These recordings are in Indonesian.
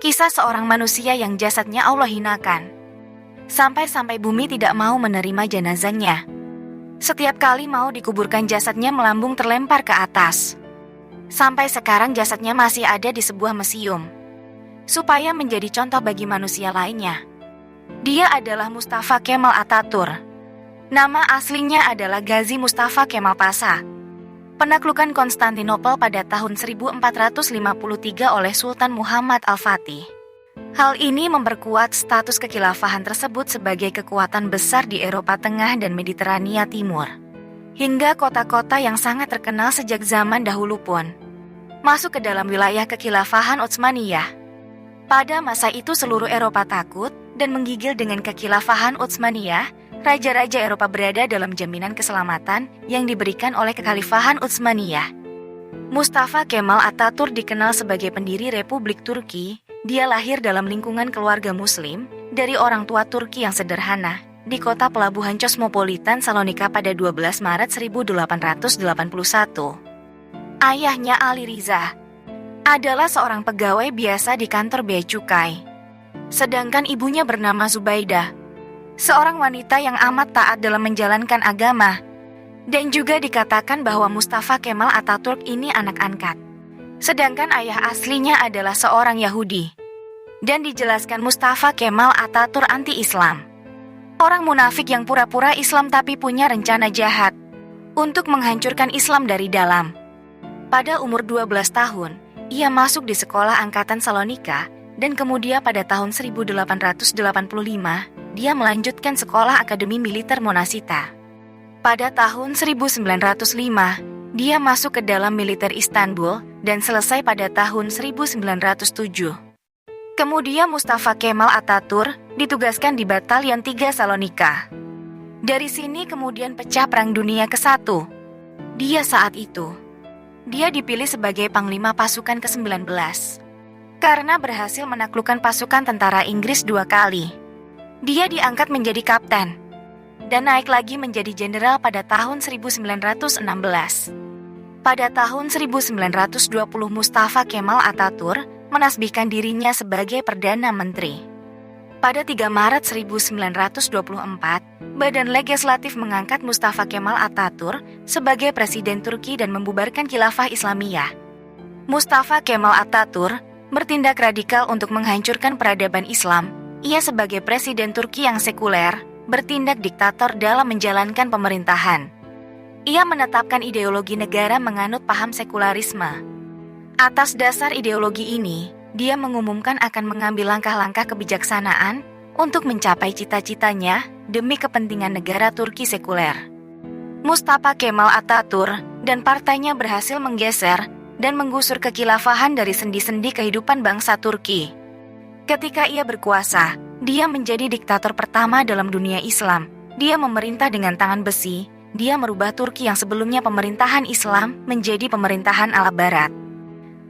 Kisah seorang manusia yang jasadnya Allah hinakan. Sampai-sampai bumi tidak mau menerima jenazahnya. Setiap kali mau dikuburkan jasadnya melambung terlempar ke atas. Sampai sekarang jasadnya masih ada di sebuah museum. Supaya menjadi contoh bagi manusia lainnya. Dia adalah Mustafa Kemal Atatürk. Nama aslinya adalah Gazi Mustafa Kemal Pasha. Penaklukan Konstantinopel pada tahun 1453 oleh Sultan Muhammad Al-Fatih. Hal ini memperkuat status kekhilafahan tersebut sebagai kekuatan besar di Eropa Tengah dan Mediterania Timur. Hingga kota-kota yang sangat terkenal sejak zaman dahulu pun masuk ke dalam wilayah kekhilafahan Utsmaniyah. Pada masa itu seluruh Eropa takut dan menggigil dengan kekhilafahan Utsmaniyah. Raja-raja Eropa berada dalam jaminan keselamatan yang diberikan oleh kekhalifahan Utsmaniyah. Mustafa Kemal Atatürk dikenal sebagai pendiri Republik Turki. Dia lahir dalam lingkungan keluarga muslim dari orang tua Turki yang sederhana di kota pelabuhan kosmopolitan Salonika pada 12 Maret 1881. Ayahnya Ali Riza adalah seorang pegawai biasa di kantor bea cukai. Sedangkan ibunya bernama Zubaidah, seorang wanita yang amat taat dalam menjalankan agama. Dan juga dikatakan bahwa Mustafa Kemal Atatürk ini anak angkat. Sedangkan ayah aslinya adalah seorang Yahudi. Dan dijelaskan Mustafa Kemal Atatürk anti-Islam. Orang munafik yang pura-pura Islam tapi punya rencana jahat untuk menghancurkan Islam dari dalam. Pada umur 12 tahun, ia masuk di sekolah angkatan Salonika dan kemudian pada tahun 1885, dia melanjutkan sekolah Akademi Militer Monasita. Pada tahun 1905, dia masuk ke dalam militer Istanbul dan selesai pada tahun 1907. Kemudian Mustafa Kemal Atatürk ditugaskan di Batalion 3 Salonika. Dari sini kemudian pecah Perang Dunia ke-1. Dia dipilih sebagai Panglima Pasukan ke-19 karena berhasil menaklukkan pasukan tentara Inggris 2 kali. Dia diangkat menjadi kapten dan naik lagi menjadi jenderal pada tahun 1916. Pada tahun 1920 Mustafa Kemal Atatürk menasbihkan dirinya sebagai Perdana Menteri. Pada 3 Maret 1924, Badan Legislatif mengangkat Mustafa Kemal Atatürk sebagai Presiden Turki dan membubarkan Khilafah Islamiyah. Mustafa Kemal Atatürk bertindak radikal untuk menghancurkan peradaban Islam. Ia sebagai Presiden Turki yang sekuler, bertindak diktator dalam menjalankan pemerintahan. Ia menetapkan ideologi negara menganut paham sekularisme. Atas dasar ideologi ini, dia mengumumkan akan mengambil langkah-langkah kebijaksanaan untuk mencapai cita-citanya demi kepentingan negara Turki sekuler. Mustafa Kemal Atatürk dan partainya berhasil menggeser dan menggusur kekhilafahan dari sendi-sendi kehidupan bangsa Turki. Ketika ia berkuasa, dia menjadi diktator pertama dalam dunia Islam. Dia memerintah dengan tangan besi. Dia merubah Turki yang sebelumnya pemerintahan Islam menjadi pemerintahan ala Barat.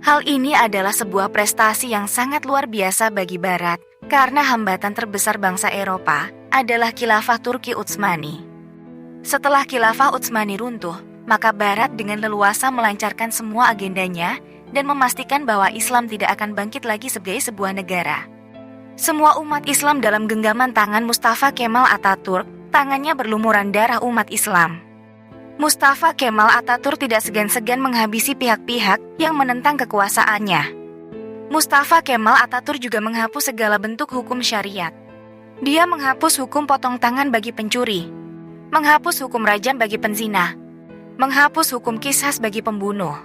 Hal ini adalah sebuah prestasi yang sangat luar biasa bagi Barat, karena hambatan terbesar bangsa Eropa adalah Khilafah Turki Utsmani. Setelah Khilafah Utsmani runtuh, maka Barat dengan leluasa melancarkan semua agendanya dan memastikan bahwa Islam tidak akan bangkit lagi sebagai sebuah negara. Semua umat Islam dalam genggaman tangan Mustafa Kemal Atatürk, tangannya berlumuran darah umat Islam. Mustafa Kemal Atatürk tidak segan-segan menghabisi pihak-pihak yang menentang kekuasaannya. Mustafa Kemal Atatürk juga menghapus segala bentuk hukum syariat. Dia menghapus hukum potong tangan bagi pencuri, menghapus hukum rajam bagi penzina, menghapus hukum qisas bagi pembunuh.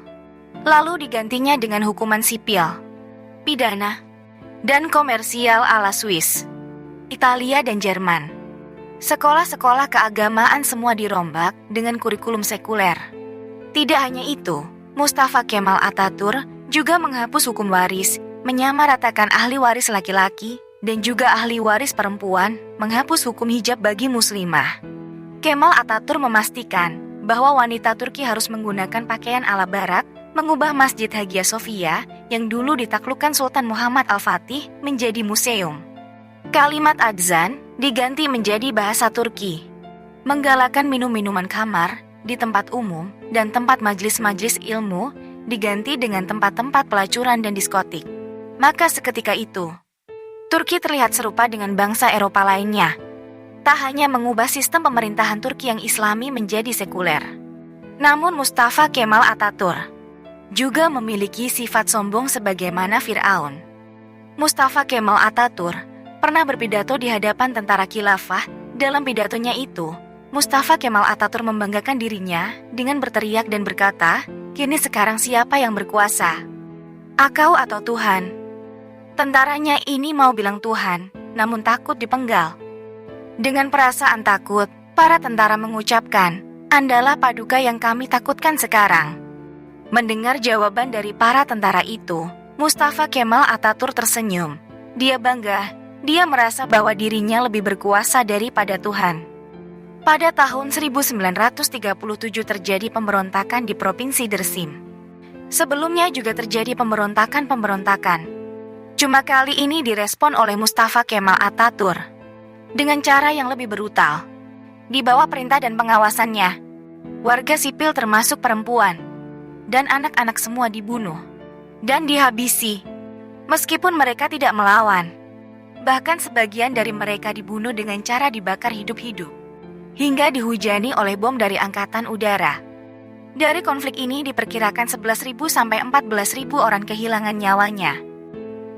Lalu digantinya dengan hukuman sipil, pidana, dan komersial ala Swiss, Italia, dan Jerman. Sekolah-sekolah keagamaan semua dirombak dengan kurikulum sekuler. Tidak hanya itu, Mustafa Kemal Atatürk juga menghapus hukum waris, menyamaratakan ahli waris laki-laki, dan juga ahli waris perempuan, menghapus hukum hijab bagi muslimah. Kemal Atatürk memastikan bahwa wanita Turki harus menggunakan pakaian ala Barat, mengubah Masjid Hagia Sophia yang dulu ditaklukkan Sultan Muhammad Al-Fatih menjadi museum. Kalimat adzan diganti menjadi bahasa Turki. Menggalakkan minum-minuman khamar di tempat umum dan tempat majelis-majelis ilmu diganti dengan tempat-tempat pelacuran dan diskotik. Maka seketika itu, Turki terlihat serupa dengan bangsa Eropa lainnya. Tak hanya mengubah sistem pemerintahan Turki yang Islami menjadi sekuler, namun Mustafa Kemal Atatürk juga memiliki sifat sombong sebagaimana Fir'aun. Mustafa Kemal Atatürk pernah berpidato di hadapan tentara khilafah. Dalam pidatonya itu, Mustafa Kemal Atatürk membanggakan dirinya dengan berteriak dan berkata, "Kini sekarang siapa yang berkuasa? Akau atau Tuhan?" Tentaranya ini mau bilang Tuhan, namun takut dipenggal. Dengan perasaan takut, para tentara mengucapkan, "Andalah paduka yang kami takutkan sekarang." Mendengar jawaban dari para tentara itu, Mustafa Kemal Atatürk tersenyum. Dia bangga. Dia merasa bahwa dirinya lebih berkuasa daripada Tuhan. Pada tahun 1937 terjadi pemberontakan di Provinsi Dersim. Sebelumnya juga terjadi pemberontakan. Cuma kali ini direspon oleh Mustafa Kemal Atatürk dengan cara yang lebih brutal. Di bawah perintah dan pengawasannya, warga sipil termasuk perempuan dan anak-anak semua dibunuh dan dihabisi, meskipun mereka tidak melawan. Bahkan sebagian dari mereka dibunuh dengan cara dibakar hidup-hidup, hingga dihujani oleh bom dari angkatan udara. Dari konflik ini diperkirakan 11.000 sampai 14.000 orang kehilangan nyawanya.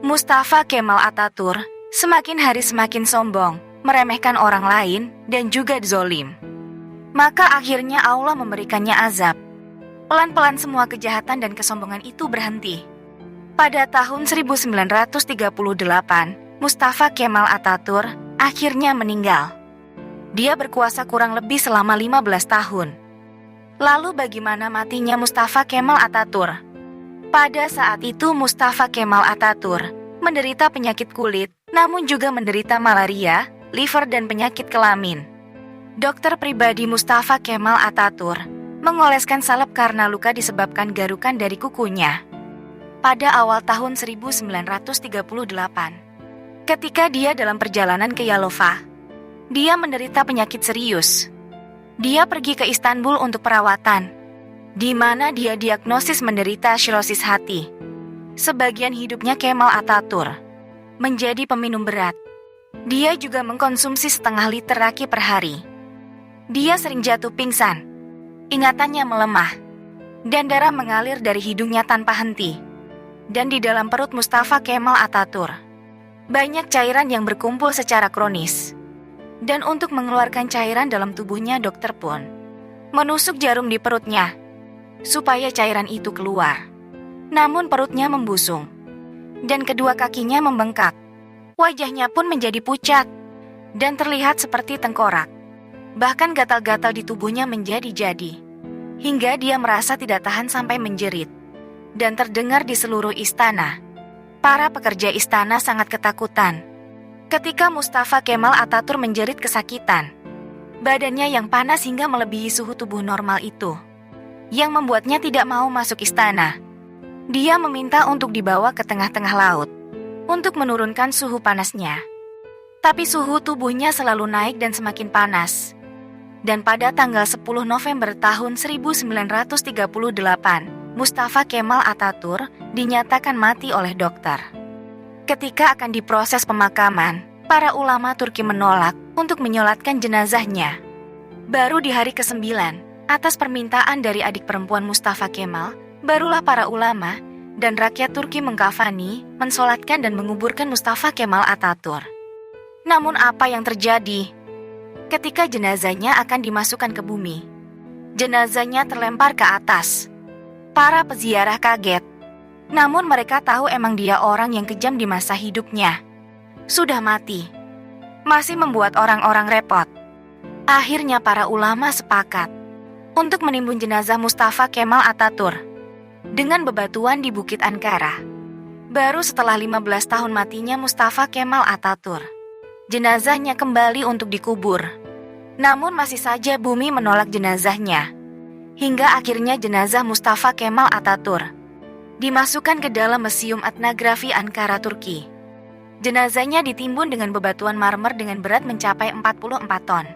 Mustafa Kemal Atatürk semakin hari semakin sombong, meremehkan orang lain, dan juga zolim. Maka akhirnya Allah memberikannya azab. Pelan-pelan semua kejahatan dan kesombongan itu berhenti. Pada tahun 1938, Mustafa Kemal Atatürk akhirnya meninggal. Dia berkuasa kurang lebih selama 15 tahun. Lalu bagaimana matinya Mustafa Kemal Atatürk? Pada saat itu Mustafa Kemal Atatürk menderita penyakit kulit, namun juga menderita malaria, liver dan penyakit kelamin. Dokter pribadi Mustafa Kemal Atatürk mengoleskan salep karena luka disebabkan garukan dari kukunya. Pada awal tahun 1938, ketika dia dalam perjalanan ke Yalova, dia menderita penyakit serius. Dia pergi ke Istanbul untuk perawatan, di mana dia diagnosis menderita sirosis hati. Sebagian hidupnya Kemal Atatürk menjadi peminum berat. Dia juga mengkonsumsi setengah liter raki per hari. Dia sering jatuh pingsan, ingatannya melemah, dan darah mengalir dari hidungnya tanpa henti. Dan di dalam perut Mustafa Kemal Atatürk banyak cairan yang berkumpul secara kronis. Dan untuk mengeluarkan cairan dalam tubuhnya, dokter pun menusuk jarum di perutnya supaya cairan itu keluar. Namun perutnya membusung dan kedua kakinya membengkak. Wajahnya pun menjadi pucat dan terlihat seperti tengkorak. Bahkan gatal-gatal di tubuhnya menjadi-jadi, hingga dia merasa tidak tahan sampai menjerit. Dan terdengar di seluruh istana. Para pekerja istana sangat ketakutan ketika Mustafa Kemal Atatürk menjerit kesakitan. Badannya yang panas hingga melebihi suhu tubuh normal itu, yang membuatnya tidak mau masuk istana. Dia meminta untuk dibawa ke tengah-tengah laut untuk menurunkan suhu panasnya. Tapi suhu tubuhnya selalu naik dan semakin panas. Dan pada tanggal 10 November tahun 1938, Mustafa Kemal Atatürk dinyatakan mati oleh dokter. Ketika akan diproses pemakaman, para ulama Turki menolak untuk menyolatkan jenazahnya. Baru di hari ke-9, atas permintaan dari adik perempuan Mustafa Kemal, barulah para ulama dan rakyat Turki mengkafani, mensolatkan dan menguburkan Mustafa Kemal Atatürk. Namun apa yang terjadi? Ketika jenazahnya akan dimasukkan ke bumi, jenazahnya terlempar ke atas. Para peziarah kaget, namun mereka tahu emang dia orang yang kejam di masa hidupnya. Sudah mati, masih membuat orang-orang repot. Akhirnya para ulama sepakat untuk menimbun jenazah Mustafa Kemal Atatürk dengan bebatuan di Bukit Ankara. Baru setelah 15 tahun matinya Mustafa Kemal Atatürk, jenazahnya kembali untuk dikubur. Namun masih saja bumi menolak jenazahnya. Hingga akhirnya jenazah Mustafa Kemal Atatürk dimasukkan ke dalam Museum Etnografi Ankara, Turki. Jenazahnya ditimbun dengan bebatuan marmer dengan berat mencapai 44 ton.